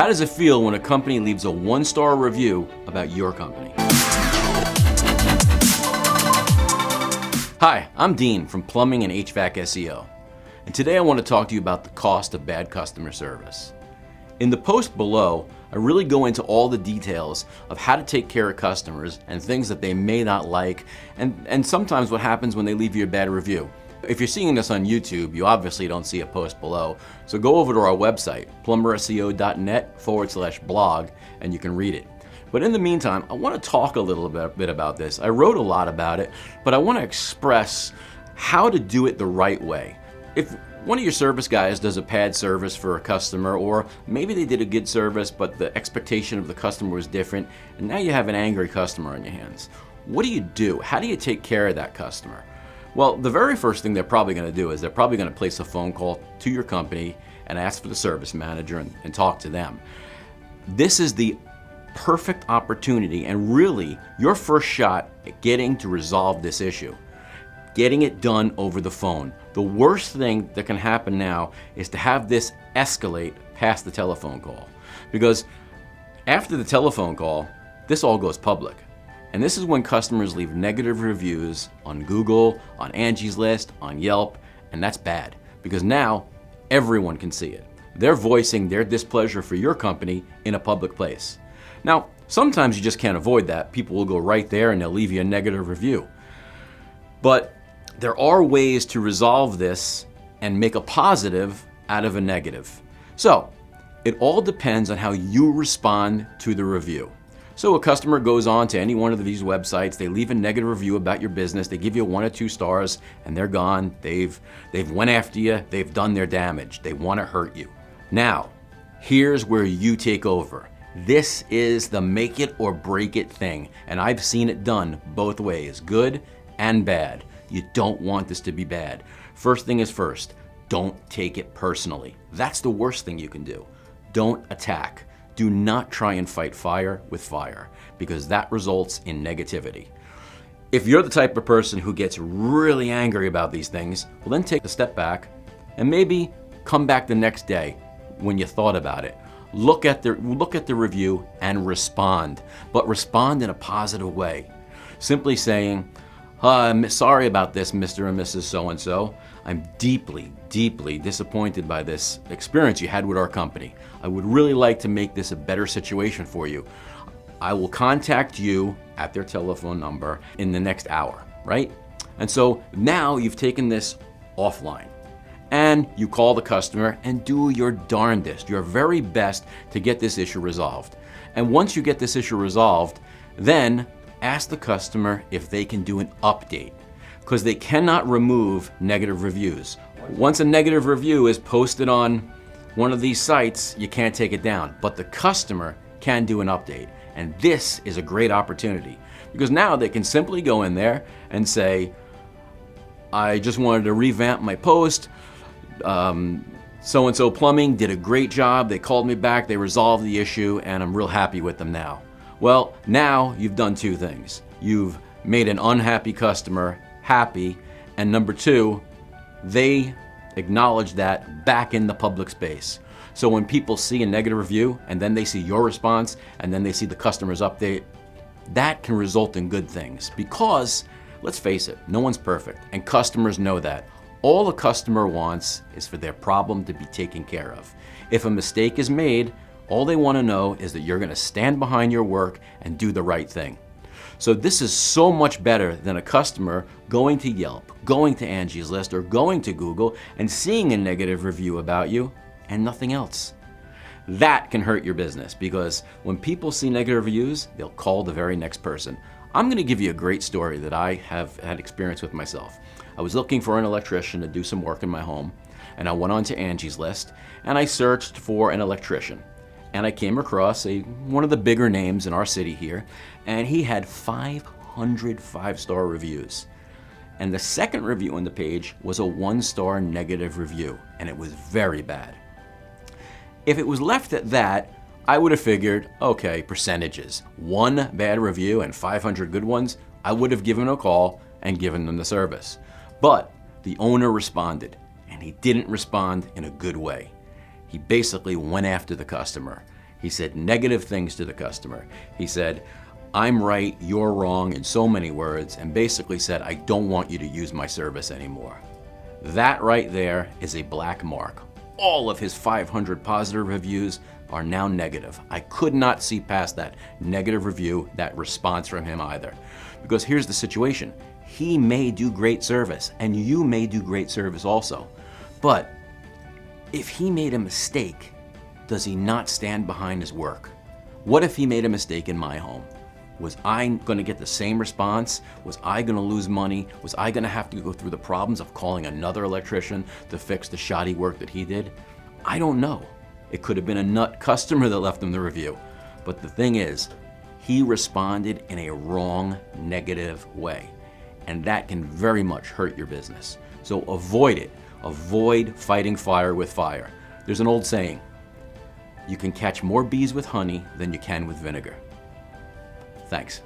How does it feel when a company leaves a 1-star review about your company? Hi, I'm Dean from Plumbing and HVAC SEO, and today I want to talk to you about the cost of bad customer service. In the post below, I really go into all the details of how to take care of customers and things that they may not like, and sometimes what happens when they leave you a bad review. If you're seeing this on YouTube, you obviously don't see a post below, so go over to our website, plumberseo.net/blog, and you can read it. But in the meantime, I want to talk a little bit about this. I wrote a lot about it, but I want to express how to do it the right way. If one of your service guys does a bad service for a customer, or maybe they did a good service, but the expectation of the customer was different, and now you have an angry customer on your hands. What do? How do you take care of that customer? Well, the very first thing they're probably going to do is they're probably going to place a phone call to your company and ask for the service manager and talk to them. This is the perfect opportunity and really your first shot at getting to resolve this issue. Getting it done over the phone. The worst thing that can happen now is to have this escalate past the telephone call. Because after the telephone call, this all goes public. And this is when customers leave negative reviews on Google, on AngiesList, on Yelp, and that's bad. Because now everyone can see it. They're voicing their displeasure for your company in a public place. Now, sometimes you just can't avoid that. People will go right there and they'll leave you a negative review. But there are ways to resolve this and make a positive out of a negative. So, it all depends on how you respond to the review. So a customer goes on to any one of these websites, they leave a negative review about your business, they give you 1 or 2 stars, and they're gone. They've went after you, they've done their damage, they want to hurt you. Now, here's where you take over. This is the make it or break it thing, and I've seen it done both ways, good and bad. You don't want this to be bad. First thing is first, don't take it personally. That's the worst thing you can do. Don't attack. Do not try and fight fire with fire, because that results in negativity. If you're the type of person who gets really angry about these things, well then take a step back and maybe come back the next day when you thought about it. Look at the review and respond, but respond in a positive way. Simply saying, I'm sorry about this, Mr. and Mrs. So-and-so. I'm deeply, deeply disappointed by this experience you had with our company. I would really like to make this a better situation for you. I will contact you at their telephone number in the next hour, right? And so now you've taken this offline and you call the customer and do your darndest, your very best to get this issue resolved. And once you get this issue resolved, then ask the customer if they can do an update, because they cannot remove negative reviews. Once a negative review is posted on one of these sites, you can't take it down, but the customer can do an update. And this is a great opportunity, because now they can simply go in there and say, I just wanted to revamp my post. So-and-so Plumbing did a great job. They called me back, they resolved the issue, and I'm real happy with them now. Well, now you've done 2 things. You've made an unhappy customer happy, and number 2, they acknowledge that back in the public space. So when people see a negative review, and then they see your response, and then they see the customer's update, that can result in good things. Because, let's face it, no one's perfect, and customers know that. All a customer wants is for their problem to be taken care of. If a mistake is made, all they want to know is that you're going to stand behind your work and do the right thing. So this is so much better than a customer going to Yelp, going to AngiesList, or going to Google and seeing a negative review about you and nothing else. That can hurt your business, because when people see negative reviews, they'll call the very next person. I'm going to give you a great story that I have had experience with myself. I was looking for an electrician to do some work in my home, and I went on to AngiesList and I searched for an electrician. And I came across one of the bigger names in our city here, and he had 500 5-star reviews. And the second review on the page was a 1-star negative review, and it was very bad. If it was left at that, I would have figured, okay, percentages. 1 bad review and 500 good ones, I would have given a call and given them the service. But the owner responded, and he didn't respond in a good way. He basically went after the customer. He said negative things to the customer. He said, I'm right, you're wrong, in so many words, and basically said, I don't want you to use my service anymore. That right there is a black mark. All of his 500 positive reviews are now negative. I could not see past that negative review, that response from him either. Because here's the situation. He may do great service, and you may do great service also. But if he made a mistake, does he not stand behind his work? What if he made a mistake in my home? Was I going to get the same response? Was I going to lose money? Was I going to have to go through the problems of calling another electrician to fix the shoddy work that he did? I don't know. It could have been a nut customer that left him the review. But the thing is, he responded in a wrong, negative way. And that can very much hurt your business. So avoid it. Avoid fighting fire with fire. There's an old saying, you can catch more bees with honey than you can with vinegar. Thanks.